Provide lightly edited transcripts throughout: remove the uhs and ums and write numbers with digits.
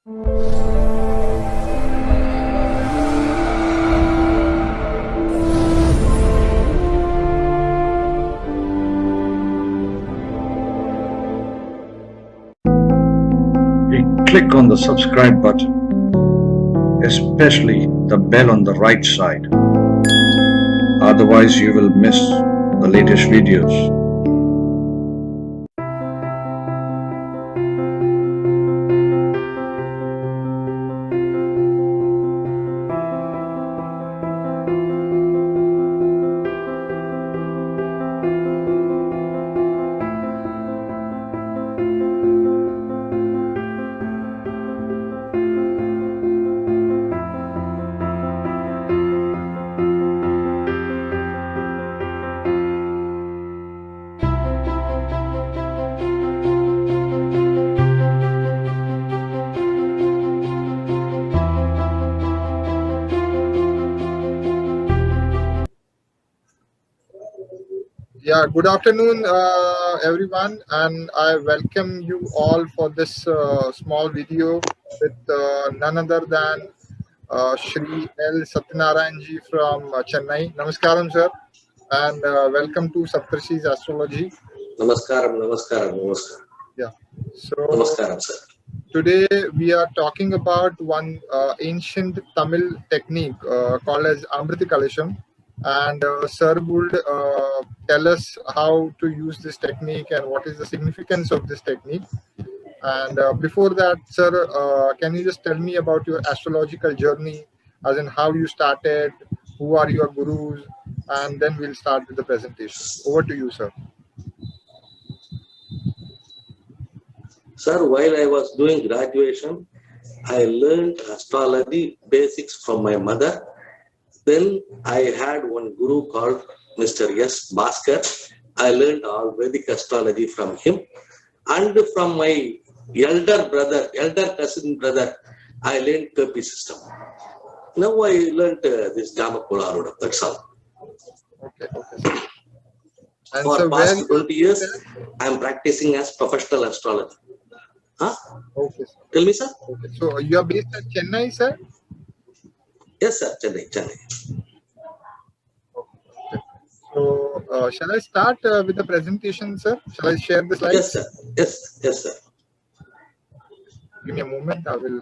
Click on the subscribe button, especially the bell on the right side. Otherwise, you will miss the latest videos. Yeah, good afternoon, everyone, and I welcome you all for this small video with none other than Shri L. Satyanarayan from Chennai. Namaskaram, sir, and welcome to Saptarshis Astrology. Namaskaram, namaskaram, namaskaram. Yeah, so Namaskaram, sir. Today we are talking about one ancient Tamil technique called as Amrita Kalasham. And sir would tell us how to use this technique and what is the significance of this technique. And before that, sir, can you just tell me about your astrological journey, as in how you started, who are your gurus, and then we'll start with the presentation. Over to you, sir. Sir, while I was doing graduation, I learned astrology basics from my mother. Then I had one guru called Mr. S. Bhaskar. I learned all Vedic astrology from him. And from my elder cousin brother, I learned Kirpi system. Now I learned this Jamakola. That's all. Okay, sir. And for so past 20 years, I am practicing as professional astrologer. Huh? Okay, sir. Tell me, sir. Okay. So you are based at Chennai, sir? Yes, sir. Chennai. Okay. So shall I start with the presentation, sir? Shall I share the slides? Yes, sir. Yes, sir. Give me a moment. I will.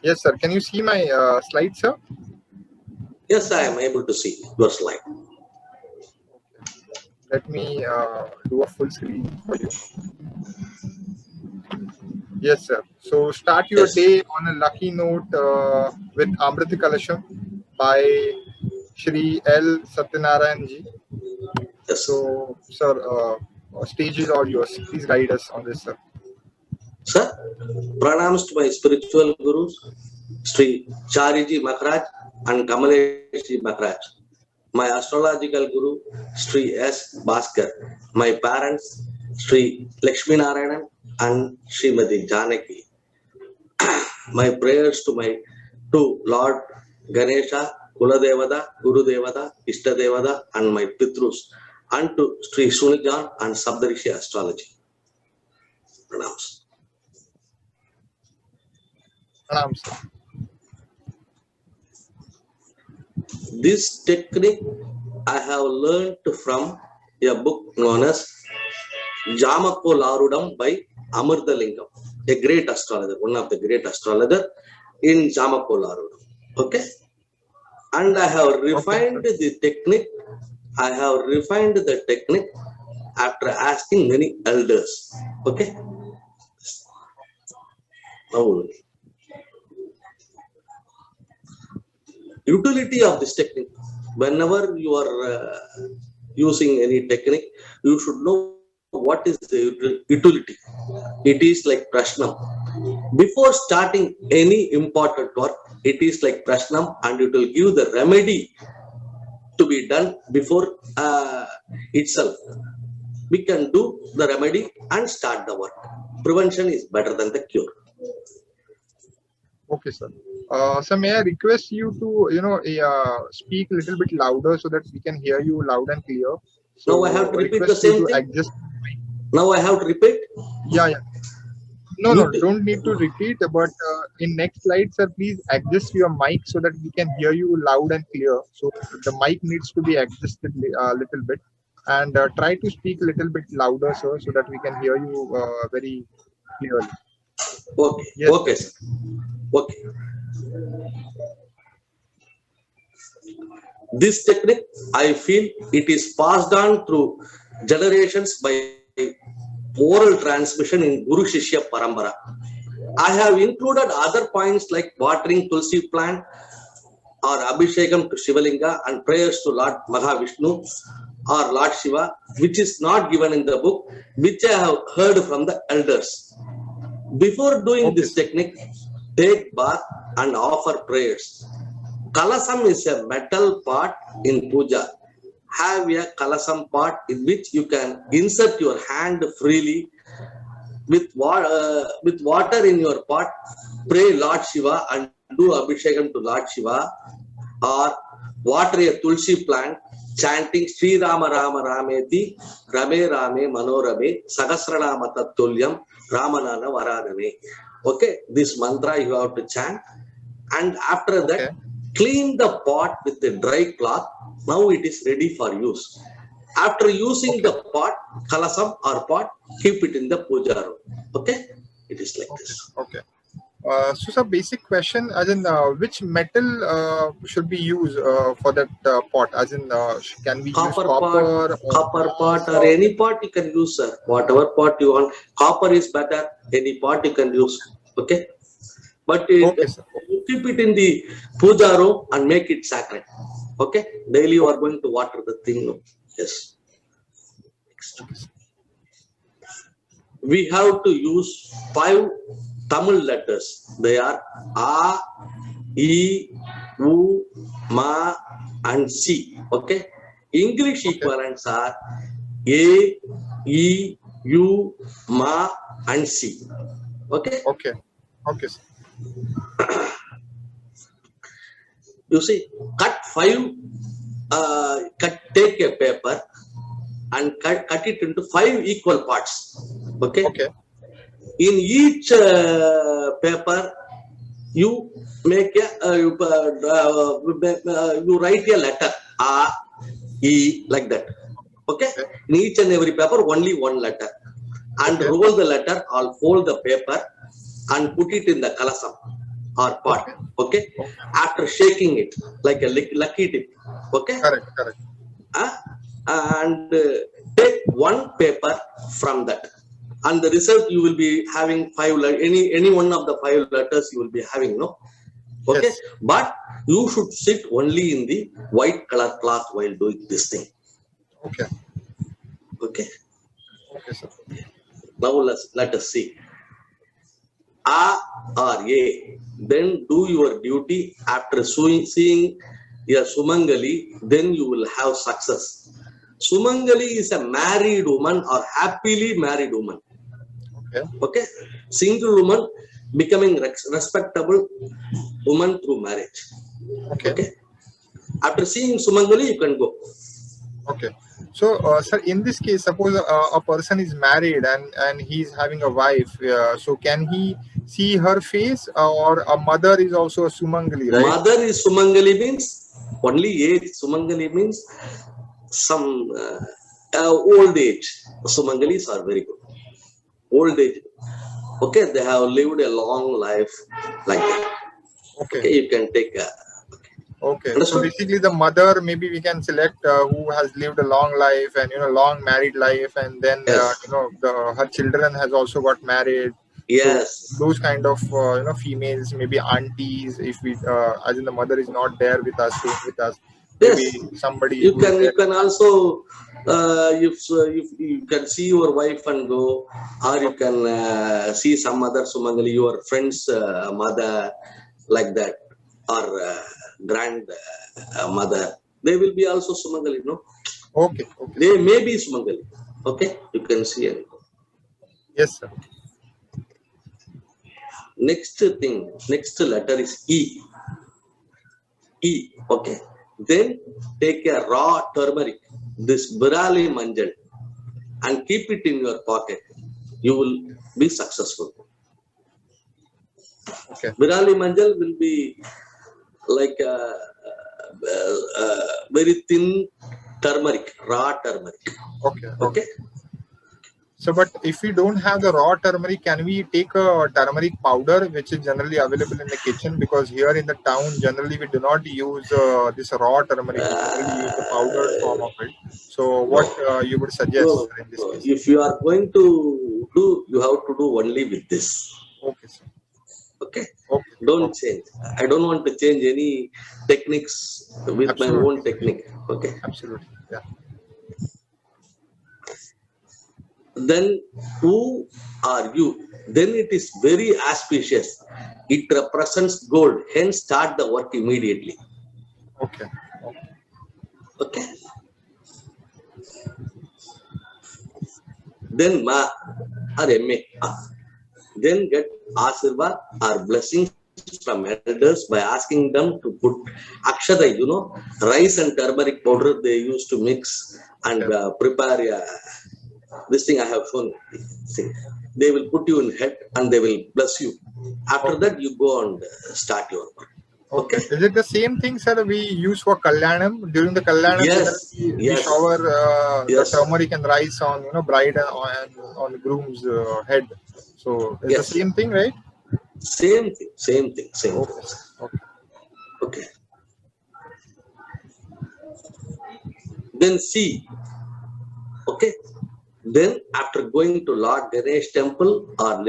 Yes, sir. Can you see my slide, sir? Yes, I am able to see your slide. Let me do a full screen for you. Yes, sir. So start your day on a lucky note with Amrita Kalasham by Shri L. Satyanarayan ji. Yes. So, sir, stage is all yours. Please guide us on this, sir. Sir, pranams to my spiritual gurus, Sri Chariji Maharaj and Kamaleshi Maharaj. My astrological guru, Sri S. Bhaskar. My parents, Sri Lakshmi Narayanan and Srimati Janaki. My prayers to Lord Ganesha, Kuladevada, Guru Devada, Ishta Devada, and my Pitrus, and to Sri Sunijan and Sabdarishi Astrology. Pranams. Sir. This technique I have learned from a book known as Jamakolarudam by Amrtalingam, a great astrologer, one of the great astrologers in Jamakolarudam. Okay? And I have refined the technique. I have refined the technique after asking many elders. Okay? Now, utility of this technique. Whenever you are using any technique, you should know what is the utility. It is like Prashnam. Before starting any important work, it is like prashnam, and it will give the remedy to be done before itself. We can do the remedy and start the work. Prevention is better than the cure. Okay, sir. So may I request you to, speak a little bit louder so that we can hear you loud and clear. So Now I have to repeat the request you same to thing. adjust. Now I have to repeat. Yeah. No, You- don't need to repeat. But in next slide, sir, please adjust your mic so that we can hear you loud and clear. So the mic needs to be adjusted a little bit, and try to speak a little bit louder, sir, so that we can hear you very clearly. Okay. Yes, Okay, sir. Okay. This technique, I feel it is passed on through generations by oral transmission in Guru Shishya Parambara. I have included other points like watering Tulsi plant or Abhishekam to Shivalinga and prayers to Lord Mahavishnu or Lord Shiva, which is not given in the book, which I have heard from the elders. Before doing Okay. this technique, take bath and offer prayers. Kalasam is a metal pot in puja. Have a kalasam pot in which you can insert your hand freely with water in your pot. Pray Lord Shiva and do Abhishekam to Lord Shiva, or water a Tulsi plant chanting Sri Rama Rama Rameti Rame Rame Manorame Sahasranama Tattulyam Ramanana Varadane. Okay, this mantra you have to chant, and after that, Okay. clean the pot with a dry cloth. Now it is ready for use. After using the pot, kalasam or pot, keep it in the puja room. Okay, it is like this. Okay. So, sir, basic question, as in which metal should be used for that pot? As in, can we use Copper copper? Copper pot or any pot you can use, sir. Whatever pot you want. Copper is better. Any pot you can use. Okay, but Okay, sir. you keep it in the puja room and make it sacred. Okay, daily you are going to water the thing. No? Yes. Next. We have to use 5 Tamil letters. They are A, E, U, Ma, and C. Okay. English equivalents are A, E, U, Ma, and C. Okay. Okay. Okay, sir. You see, take a paper and cut it into 5 equal parts. Okay. Okay. In each paper, you make you write a letter A, E, like that. Okay. In each and every paper, only one letter, and roll the letter or fold the paper and put it in the kalasam or pot. Okay. After shaking it like a lucky dip. Okay. Correct. And take one paper from that, and the result you will be having 5 any one of the 5 letters you will be having, no? Okay. Yes. But you should sit only in the white color cloth while doing this thing. Okay. Okay. Okay, sir. Now let us see. A or A. Then do your duty. After seeing a Sumangali, then you will have success. Sumangali is a married woman or happily married woman. Okay. Okay. Single woman becoming respectable woman through marriage. Okay. Okay. After seeing Sumangali, you can go. Okay. So, sir, in this case, suppose a person is married and he's having a wife. So, can he see her face, or a mother is also a Sumangali, right? Mother is Sumangali means only age. Sumangali means some old age. Sumangalis are very good. Old age. Okay, they have lived a long life like that. Okay, you can take a. Okay. So Understood? basically, the mother, maybe we can select who has lived a long life and long married life, and then Yes. her children has also got married. Yes. So those kind of females, maybe aunties, if we as in the mother is not there with us, staying with us, maybe Yes. somebody You who is there. can also if you can see your wife and go, or you can see some other Sumangali, your friend's mother, like that. or grandmother, they will be also Sumangali, no? Okay. Okay. They may be Sumangali. Okay, you can see it. Yes, sir. Next letter is E. E. Okay. Then take a raw turmeric, this Birali manjal, and keep it in your pocket. You will be successful. Okay. Birali manjal will be like a very thin turmeric, raw turmeric. Okay. Okay. So, but if we don't have the raw turmeric, can we take a turmeric powder, which is generally available in the kitchen? Because here in the town, generally we do not use this raw turmeric. We generally use the powdered form of it. So, what you would suggest No, in this no. case? If you are going to do, you have to do only with this. Okay, sir. Okay. Okay. Don't change. I don't want to change any techniques with Absolutely. my own technique. Okay. Absolutely. Yeah. Then who are you? Then it is very auspicious. It represents gold. Hence, start the work immediately. Okay. Okay. Then Ma or Ma. Then get Asirvad or blessings from elders by asking them to put Akshada, rice and turmeric powder they used to mix and prepare this thing I have shown. See, they will put you in head and they will bless you. After that, you go and start your work. Okay. Is it the same thing, sir, we use for Kalyanam? During the Kalyanam, Yes. we shower the turmeric and rice on, bride and on the groom's head. So it's the same thing, right? Same thing. Okay. Then C. Okay. Then after going to Lord Ganesh temple or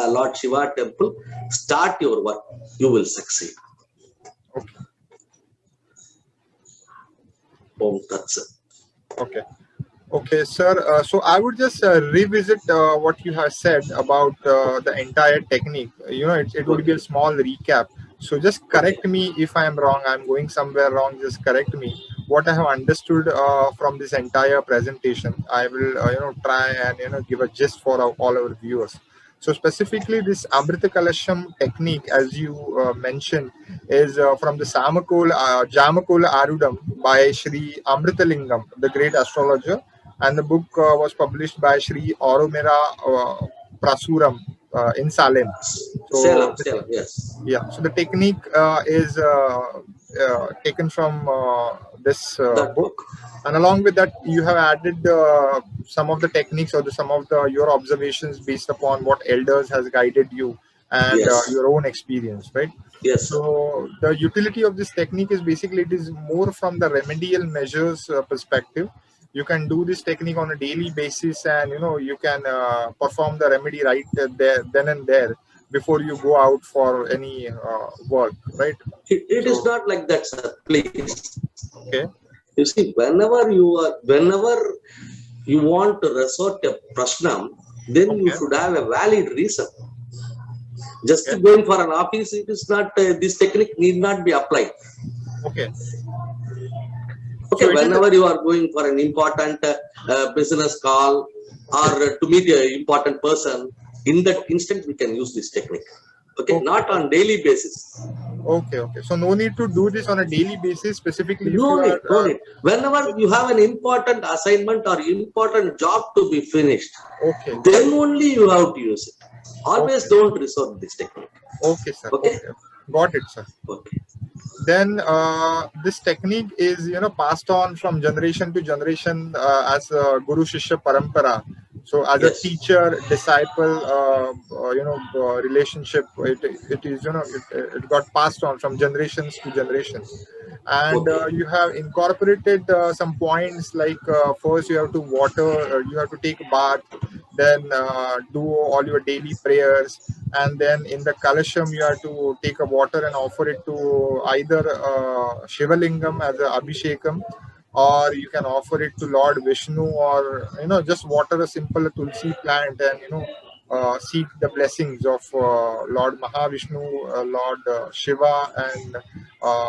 Lord Shiva temple, start your work. You will succeed. Okay. Om Tat Sat. Okay. Okay, sir. So I would just revisit what you have said about the entire technique. It would be a small recap. So just correct me if I am wrong. I'm going somewhere wrong. Just correct me. What I have understood from this entire presentation, I will try and give a gist for all our viewers. So specifically, this Amrita Kalasham technique, as you mentioned, is from the Jamakola Arudam by Sri Amritalingam, the great astrologer. And the book was published by Sri Oromera Prasuram in Salem. So, Salem, yes. Yeah. So the technique is taken from this book, and along with that, you have added some of the techniques or some of your observations based upon what elders has guided you and your own experience, right? Yes. So the utility of this technique is basically it is more from the remedial measures perspective. You can do this technique on a daily basis, and you can perform the remedy right there, then and there, before you go out for any work, right? It is not like that, sir. Please. Okay. You see, whenever you want to resort a prashnam, then you should have a valid reason. Just going for an office, it is not. This technique need not be applied. Okay. Okay, so whenever you are going for an important business call or to meet an important person, in that instant we can use this technique. Okay, not on daily basis. Okay. So no need to do this on a daily basis specifically. No need. Whenever you have an important assignment or important job to be finished, then only you have to use it. Always don't resort to this technique. Okay, sir. Okay. Got it, sir. Okay. Then this technique is passed on from generation to generation as a Guru Shishya Parampara. So as a teacher disciple relationship, it is it got passed on from generations to generations, and you have incorporated some points like first you have to water, you have to take a bath, then do all your daily prayers, and then in the Kalasham you have to take a water and offer it to either Shivalingam as a Abhishekam, or you can offer it to Lord Vishnu, or just water a simple tulsi plant and seek the blessings of Lord Mahavishnu, Lord Shiva, and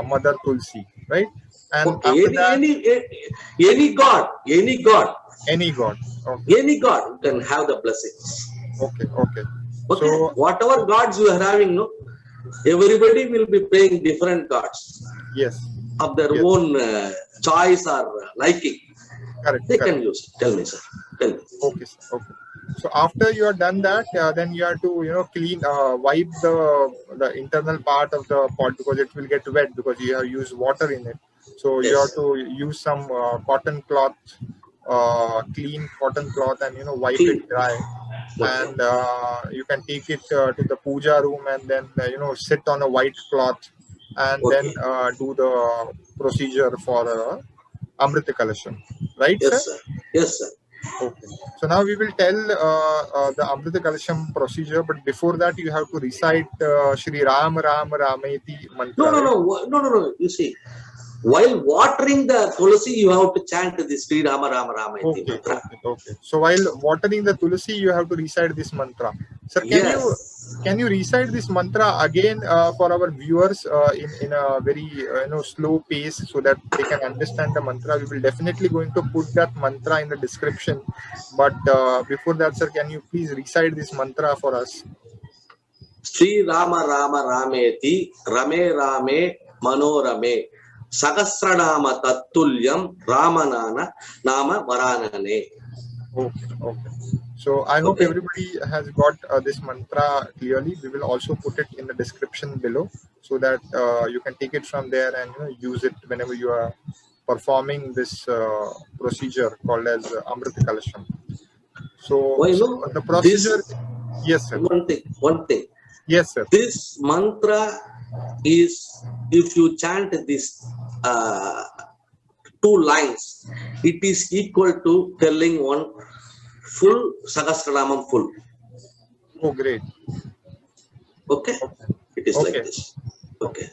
Mother Tulsi, right? And Okay, after that, any god, any god, any god. Okay, any god can have the blessings. okay, okay. Okay, So whatever gods you are having, no, everybody will be praying different gods yes, of their yes. own choice or liking. Correct, They correct. can use it. Tell me, sir. Tell me. Okay, sir. Okay. So after you are done that, then you have to clean, wipe the internal part of the pot because it will get wet because you have used water in it. So you have Yes. to use some cotton cloth, clean cotton cloth, and wipe it Clean. dry. Okay. And you can take it to the puja room and then sit on a white cloth and then Okay. do the procedure for Amrita Kalasham. Right, sir? Yes, sir. Yes, sir. Okay. So now we will tell the Amrita Kalasham procedure, but before that you have to recite Shri Ram Ram Rameti mantra. No, no, Right? no. You see, while watering the tulsi, you have to chant this Sri Rama Rama Rama iti Okay, mantra. okay, okay. So while watering the tulsi, you have to recite this mantra. Sir, Yes. can you recite this mantra again for our viewers in a very slow pace so that they can understand the mantra? We will definitely going to put that mantra in the description. But before that, sir, can you please recite this mantra for us? Sri Rama Rama Rameti Rame Rame Manorame Sahasranama Tattulyam Ramanana Nama Varanane. Okay, okay. So I hope Okay. everybody has got this mantra clearly. We will also put it in the description below so that you can take it from there and use it whenever you are performing this procedure called as Amrita Kalasham. So, Why so no? the procedure, This yes, sir. one thing. Yes, sir. This mantra is, if you chant this two lines, it is equal to telling one full Sahasranamam full. Oh, great. Okay? It is like Okay. this. Okay.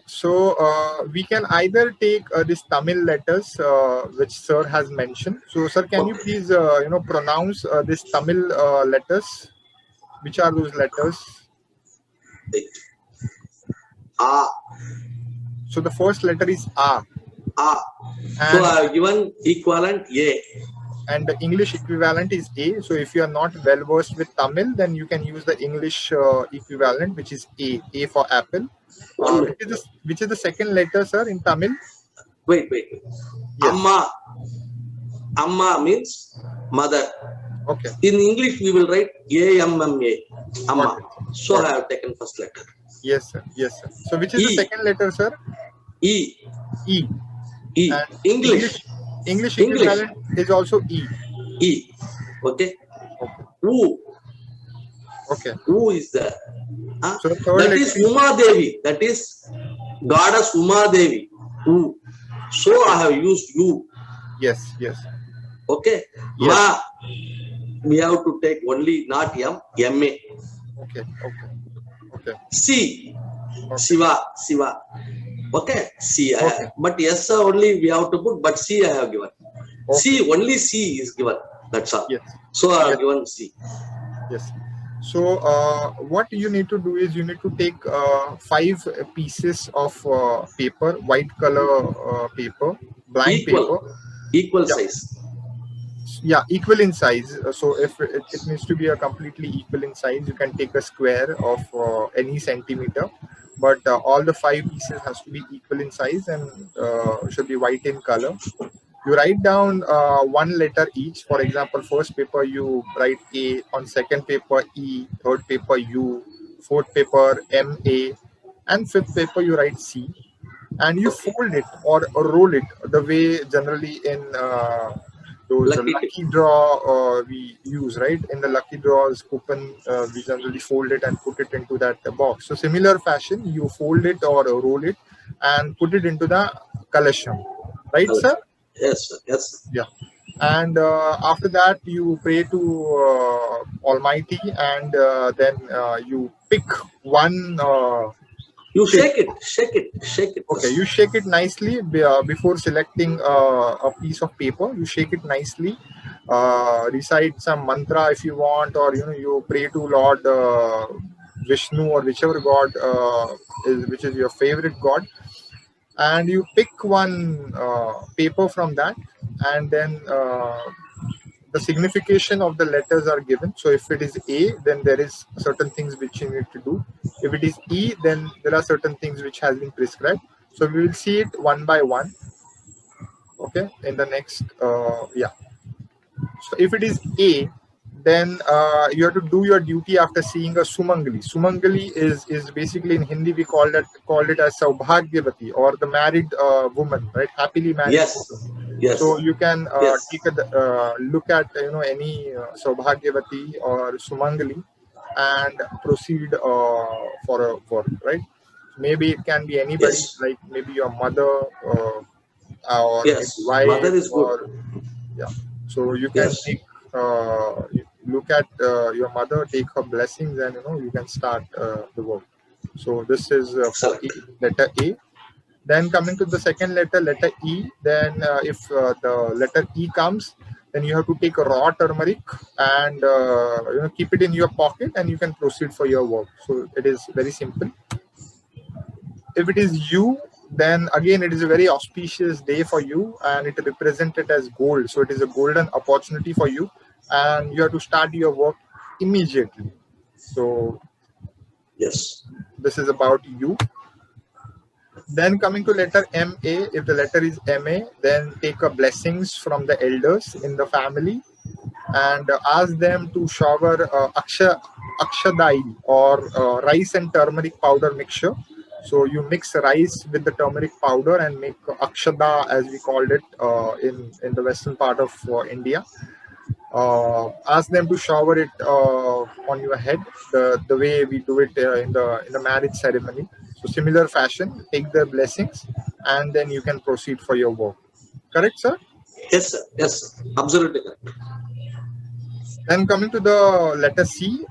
So we can either take these Tamil letters which sir has mentioned. So sir, can you please pronounce these Tamil letters? Which are those letters? Wait. A. So the first letter is A, A. So I have given equivalent A. and the English equivalent is A. So if you are not well versed with Tamil, then you can use the English equivalent, which is A. A for apple. One minute. Which is the second letter, sir, in Tamil? Wait. Yes. Amma. Amma means mother. Okay. In English, we will write A-M-M-A. Amma. Got it. So I have taken first letter. Yes, sir. Yes, sir. So which is the E. second letter, sir? E. E. E. And English. English equivalent is also E. E. Okay. Okay. U. Okay. U is there. So the third That letter is Uma Devi. That is goddess Uma Devi. U. So I have used U. Yes. Yes. Okay. Yes. Ma. We have to take only not M. M-A. Okay. Okay. Okay. C. Okay. Shiva. Okay. C. Okay. But yes, only we have to put, but C I have given. Okay. C. Only C is given. That's all. Yes. So I have Yes. given C. Yes. So what you need to do is you need to take 5 pieces of paper, white color paper, blank paper. Equal Yeah. size. Yeah, equal in size. So if it needs to be a completely equal in size, you can take a square of any centimeter. But all the 5 pieces has to be equal in size and should be white in color. You write down 1 letter each. For example, first paper you write A, on second paper E, third paper U, fourth paper M-A, and fifth paper you write C. And you fold it or roll it the way generally in those lucky draw we use, right? In the lucky draws coupon, we generally fold it and put it into that box. So similar fashion, you fold it or roll it and put it into the kalasham, right, sir? Yes, sir. Yes. Yeah. And after that, you pray to Almighty, and then you pick one. You shake it. Okay, you shake it nicely before selecting a piece of paper. You shake it nicely recite some mantra if you want, or you pray to Lord Vishnu or whichever god which is your favorite god, and you pick one paper from that, and then the signification of the letters are given. So if it is A, then there is certain things which you need to do. If it is E, then there are certain things which has been prescribed. So we will see it one by one. Okay, in the next So if it is A, then you have to do your duty after seeing a Sumangali. Sumangali is basically, in Hindi we called it as Saubhagyavati, or the married woman, right? Happily married. Yes. Yes. So you can Yes. take a look at any Saubhagyavati or Sumangali and proceed for a work, right? Maybe it can be anybody, Yes. like maybe your mother or Yes. maybe wife, Mother is good. or so you can Yes. take look at your mother, take her blessings, and you can start the work. So this is for Excellent. letter A. Then coming to the second letter E. Then if the letter E comes, then you have to take a raw turmeric and keep it in your pocket, and you can proceed for your work. So it is very simple. If it is U, then again it is a very auspicious day for you, and it represented as gold. So it is a golden opportunity for you, and you have to start your work immediately. So Yes. this is about you. Then coming to letter MA, if the letter is MA, then take a blessings from the elders in the family, and ask them to shower akshadai, or rice and turmeric powder mixture. So you mix rice with the turmeric powder and make akshada, as we called it in the western part of India. Ask them to shower it on your head, the way we do it in the marriage ceremony. So similar fashion, take their blessings, and then you can proceed for your work. Correct, sir? Yes, sir. Yes. Absolutely correct. Then coming to the letter C,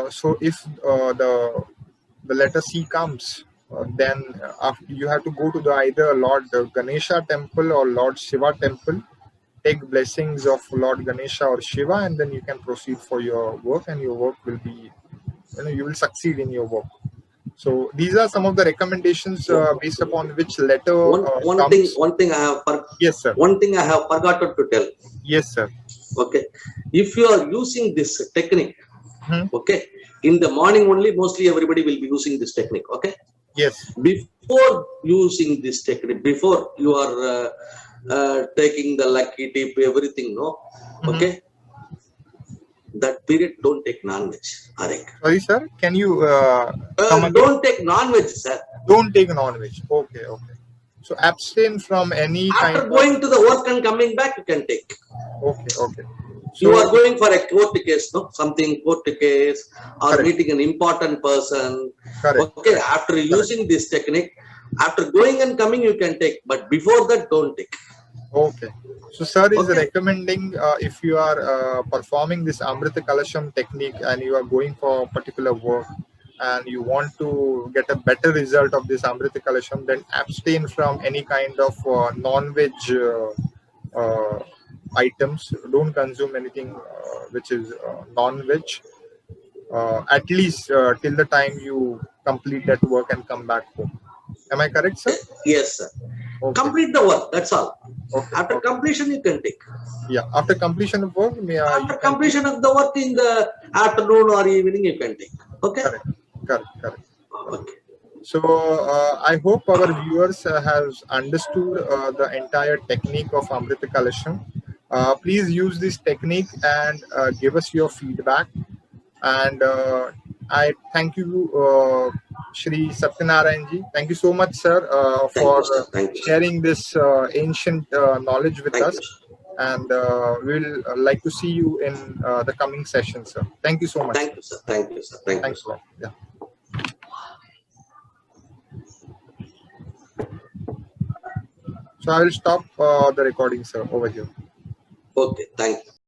so if the letter C comes, then after you have to go to the either Lord Ganesha temple or Lord Shiva temple, take blessings of Lord Ganesha or Shiva, and then you can proceed for your work, and your work will be, you will succeed in your work. So these are some of the recommendations based upon which letter comes. One thing I have Yes, sir. One thing I have forgotten to tell. Yes, sir. Okay, if you are using this technique, Hmm. okay, in the morning only, mostly everybody will be using this technique. Okay, Yes. before using this technique, before you are taking the lucky tip, everything, no, okay, that period don't take non-veg. Sorry, sir. Can you come again? Don't take non-veg, sir. Don't take non-veg. Okay, okay. So abstain from any kind After of. going to the work and coming back, you can take. Okay, okay. You So are going for a court case, no? Something court case, or Correct. meeting an important person. correct. Okay, after using this technique, after going and coming, you can take. But before that, don't take. Okay. So sir is Okay. recommending if you are performing this Amrita Kalasham technique and you are going for a particular work and you want to get a better result of this Amrita Kalasham, then abstain from any kind of non-veg items. Don't consume anything which is non-veg, at least till the time you complete that work and come back home. Am I correct, sir? Yes, sir. Okay. Complete the work. That's all. Okay. After completion, you can take. Yeah. After completion of work, After completion of the work in the afternoon or evening, you can take. Okay. Correct. Okay. So I hope our viewers have understood the entire technique of Amrita Kalasham. Please use this technique and give us your feedback. And I thank you, Shri Satyanarayan. Thank you so much, sir, Thank for you, sir. Thank you, sir. sharing this ancient knowledge with Thank us. you, sir. And we'll like to see you in the coming session, sir. Thank you so much. Thank you, sir. Thank you, sir. Thank you, Thanks a sir. lot. Yeah. So I will stop the recording, sir, over here. Okay. Thank you.